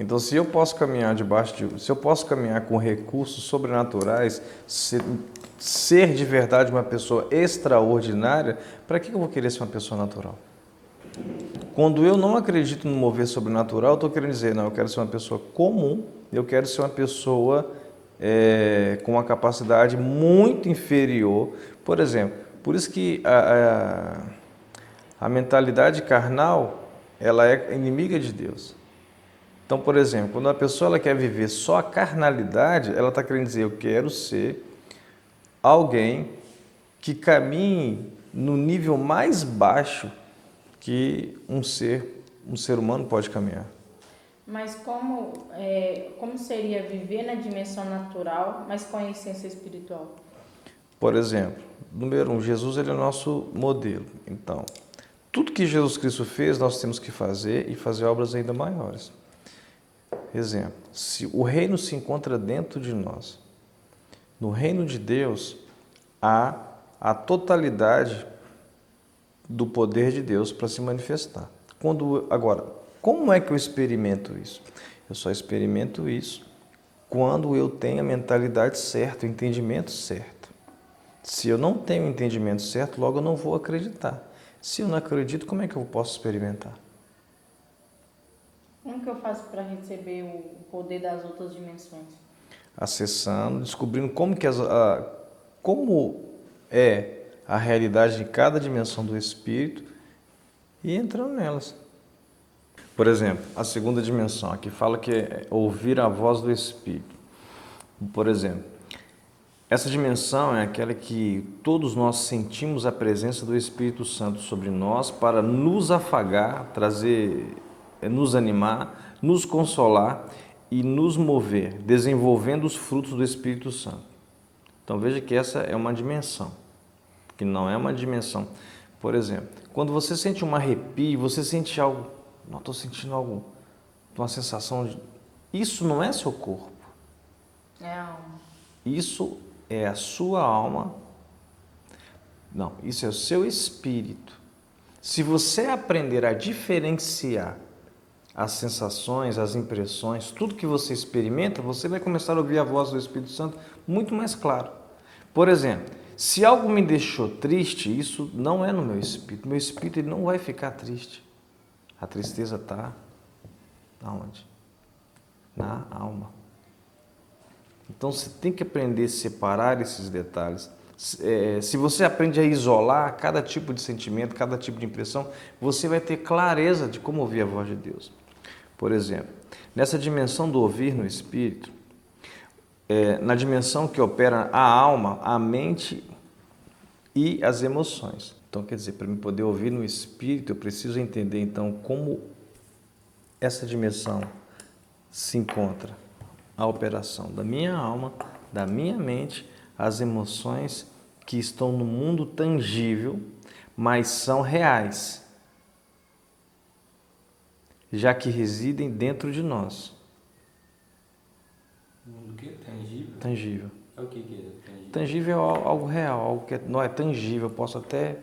Então, se eu posso caminhar com recursos sobrenaturais, ser de verdade uma pessoa extraordinária, para que eu vou querer ser uma pessoa natural? Quando eu não acredito no mover sobrenatural, eu estou querendo dizer, não, eu quero ser uma pessoa comum, eu quero ser uma pessoa com uma capacidade muito inferior. Por exemplo, por isso que a mentalidade carnal, ela é inimiga de Deus. Então, por exemplo, quando a pessoa ela quer viver só a carnalidade, ela está querendo dizer, eu quero ser alguém que caminhe no nível mais baixo que um ser humano pode caminhar. Mas como seria viver na dimensão natural, mas com a essência espiritual? Por exemplo, número 1, Jesus ele é o nosso modelo. Então, tudo que Jesus Cristo fez, nós temos que fazer e fazer obras ainda maiores. Exemplo, se o reino se encontra dentro de nós, no reino de Deus há a totalidade do poder de Deus para se manifestar. Agora, como é que eu experimento isso? Eu só experimento isso quando eu tenho a mentalidade certa, o entendimento certo. Se eu não tenho o entendimento certo, logo eu não vou acreditar. Se eu não acredito, como é que eu posso experimentar? Como que eu faço para receber o poder das outras dimensões? Acessando, descobrindo como é a realidade de cada dimensão do espírito e entrando nelas. Por exemplo, a segunda dimensão, aqui fala que é ouvir a voz do espírito. Por exemplo, essa dimensão é aquela que todos nós sentimos a presença do Espírito Santo sobre nós para nos afagar, nos animar, nos consolar e nos mover, desenvolvendo os frutos do Espírito Santo. Então veja que essa é uma dimensão, que não é uma dimensão. Por exemplo, quando você sente um arrepio, você sente algo, não estou sentindo algo, uma sensação de... Isso não é seu corpo. É a alma. Isso é a sua alma. Não, isso é o seu espírito. Se você aprender a diferenciar as sensações, as impressões, tudo que você experimenta, você vai começar a ouvir a voz do Espírito Santo muito mais claro. Por exemplo, se algo me deixou triste, isso não é no meu espírito. Meu espírito ele não vai ficar triste. A tristeza está aonde? Na alma. Então você tem que aprender a separar esses detalhes. Se você aprende a isolar cada tipo de sentimento, cada tipo de impressão, você vai ter clareza de como ouvir a voz de Deus. Por exemplo, nessa dimensão do ouvir no espírito, na dimensão que opera a alma, a mente e as emoções. Então, quer dizer, para me poder ouvir no espírito, eu preciso entender então como essa dimensão se encontra. A operação da minha alma, da minha mente, as emoções que estão no mundo tangível, mas são reais, já que residem dentro de nós. O que? Tangível? Tangível. É o que é tangível? Tangível é algo real, algo que não é tangível, eu posso até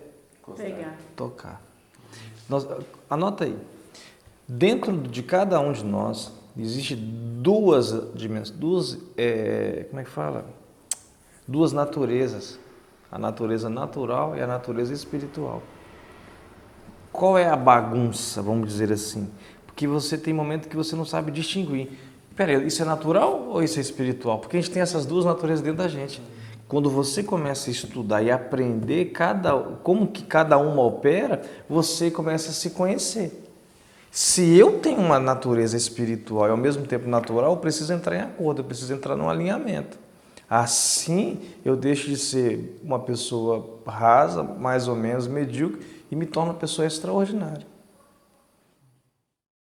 tocar. Anota aí. Dentro de cada um de nós, existe duas dimensões, como é que fala? Duas naturezas, a natureza natural e a natureza espiritual. Qual é a bagunça, vamos dizer assim? Porque você tem momentos que você não sabe distinguir. Peraí, isso é natural ou isso é espiritual? Porque a gente tem essas duas naturezas dentro da gente. Quando você começa a estudar e aprender como que cada uma opera, você começa a se conhecer. Se eu tenho uma natureza espiritual e ao mesmo tempo natural, eu preciso entrar em acordo, eu preciso entrar num alinhamento. Assim, eu deixo de ser uma pessoa rasa, mais ou menos medíocre, e me torno uma pessoa extraordinária.